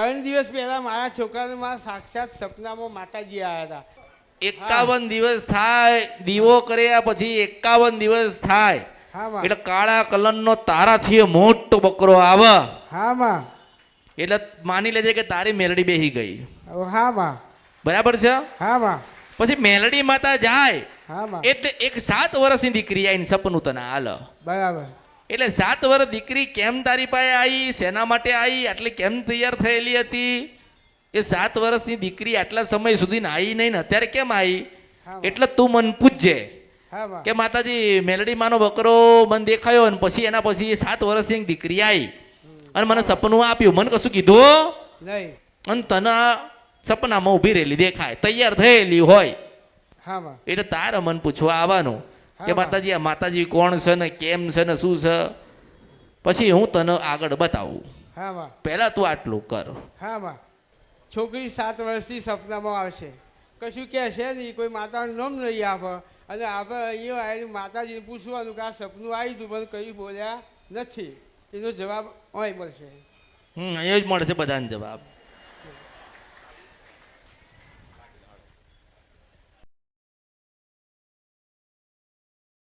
3 દિવસ પહેલા મારા છોકરાને સાક્ષાત સપનામાં માતાજી આવ્યા હતા. 51 દિવસ થાય દીવો કર્યા પછી 51 દિવસ થાય હા માં. એટલે કાળા કલરનો તારાથી મોટો બકરો આવે. હા માં. એટલે માની લેજે કે તારી મેલડી બેહી ગઈ. હા માં. બરાબર છે. હા માં. પછી મેલડી માતા જાય હા માં. એટલે એક 7 વર્ષની દીકરી આવીને સપનું તને હાલ. બરાબર. એટલે 7 વર્ષ દીકરી કેમ તારી પાસે આવી, શેના માટે આવી, આટલી કેમ તૈયાર થયેલી હતી? એ 7 વર્ષની દીકરી આટલા સમય સુધી આવી નહીં ને અત્યારે કેમ આવી? એટલે તું મન પૂછજે કે માતાજી મેલડી માનો બકરો મને દેખાયો અને પછી એના પછી 7 વર્ષની એક દીકરી આવી અને મને સપનું આપ્યું, મને કશું કીધું નહીં અને તને સપનામાં ઊભી રહેલી દેખાય, તૈયાર થયેલી હોય. એટલે તારે મન પૂછવા આવવાનું કે માતાજી આ માતાજી કોણ છે ને કેમ છે ને શું છે, પછી હું તને આગળ બતાવું. પહેલા તું આટલું કર. છોકરી 7 વર્ષથી સપનામાં આવશે, કશું કહેશે નહીં, કોઈ માતાનું નામ નહીં આપે અને આપણે અહીંયા આવીને માતાજીને પૂછવાનું કે આ સપનું આવ્યું હતું પણ કંઈ બોલ્યા નથી, એનો જવાબ અહીં મળશે. અહીંયા જ મળશે બધાને જવાબ.